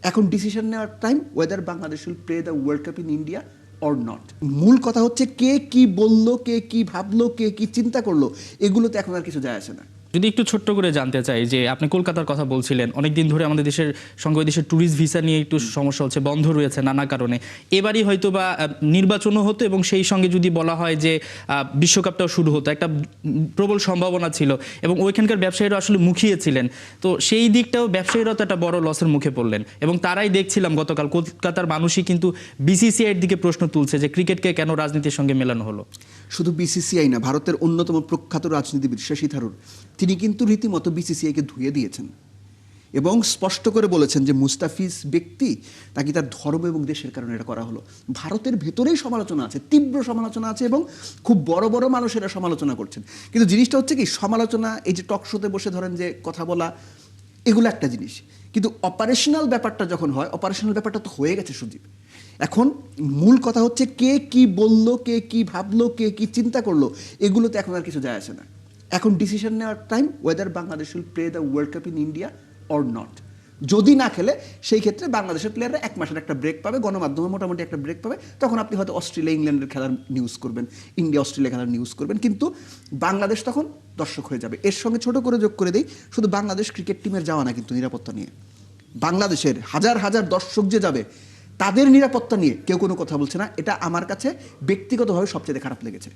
এখন ডিসিশন নেওয়ার time weather Bangladesh will play the world cup in India or not. মূল কথা হচ্ছে কে কি বললো, কে কি ভাবলো, কে কি চিন্তা করলো, এগুলোতে এখন আর কিছু যায় আসে না। যদি একটু ছোট্ট করে জানতে চাই যে আপনি কলকাতার কথা বলছিলেন, অনেকদিন ধরে আমাদের দেশের সঙ্গে ওই দেশের ট্যুরিস্ট ভিসা নিয়ে একটু সমস্যা হচ্ছে, বন্ধ রয়েছে নানা কারণে। এবারই হয়তো বা নির্বাচনও হতো এবং সেই সঙ্গে যদি বলা হয় যে বিশ্বকাপটাও শুরু হতো, একটা প্রবল সম্ভাবনা ছিল এবং ওইখানকার ব্যবসায়ীরা আসলে মুখিয়েছিলেন। তো সেই দিকটাও ব্যবসায়ীরাও তো একটা বড় লসের মুখে পড়লেন এবং তারাই দেখছিলাম গতকাল কলকাতার মানুষই কিন্তু বিসিসিআইয়ের দিকে প্রশ্ন তুলছে যে ক্রিকেটকে কেন রাজনীতির সঙ্গে মেলানো হলো। শুধু বিসিসিআই না, ভারতের অন্যতম প্রখ্যাত রাজনীতিবিদ শশী থারুর, তিনি কিন্তু রীতিমতো বিসিসিআইকে ধুয়ে দিয়েছেন এবং স্পষ্ট করে বলেছেন যে মুস্তাফিজ ব্যক্তি তাকে তার ধর্ম এবং দেশের কারণে এটা করা হলো। ভারতের ভেতরেই সমালোচনা আছে, তীব্র সমালোচনা আছে এবং খুব বড় বড় মানুষেরা সমালোচনা করছেন। কিন্তু জিনিসটা হচ্ছে কি, সমালোচনা এই যে টক শোতে বসে ধরেন যে কথা বলা, এগুলো একটা জিনিস, কিন্তু অপারেশনাল ব্যাপারটা যখন হয়, অপারেশনাল ব্যাপারটা তো হয়ে গেছে সুদীপ। এখন মূল কথা হচ্ছে কে কি বললো, কে কি ভাবলো, কে কি চিন্তা করলো, এগুলোতে এখন আর কিছু যায় আসে না। এখন ডিসিশন নেওয়ার time weather Bangladesh will play the world cup in India or not. যদি না খেলে সেই ক্ষেত্রে বাংলাদেশের প্লেয়াররা 1 মাসের একটা ব্রেক পাবে, গণমাধ্যমে মোটামুটি একটা ব্রেক পাবে, তখন আপনি হয়তো অস্ট্রেলিয়া ইংল্যান্ডের খেলার নিউজ করবেন, ইন্ডিয়া অস্ট্রেলিয়া খেলার নিউজ করবেন, কিন্তু বাংলাদেশ তখন দর্শক হয়ে যাবে। এর সঙ্গে ছোট করে যোগ করে দেই, শুধু বাংলাদেশ ক্রিকেট টিমের যাওয়া না কিন্তু নিরাপত্তা নিয়ে, বাংলাদেশের হাজার হাজার দর্শক যে যাবে তাদের নিরাপত্তা নিয়ে কেউ কোনো কথা বলছে না। এটা আমার কাছে ব্যক্তিগতভাবে সবচেয়ে খারাপ লেগেছে।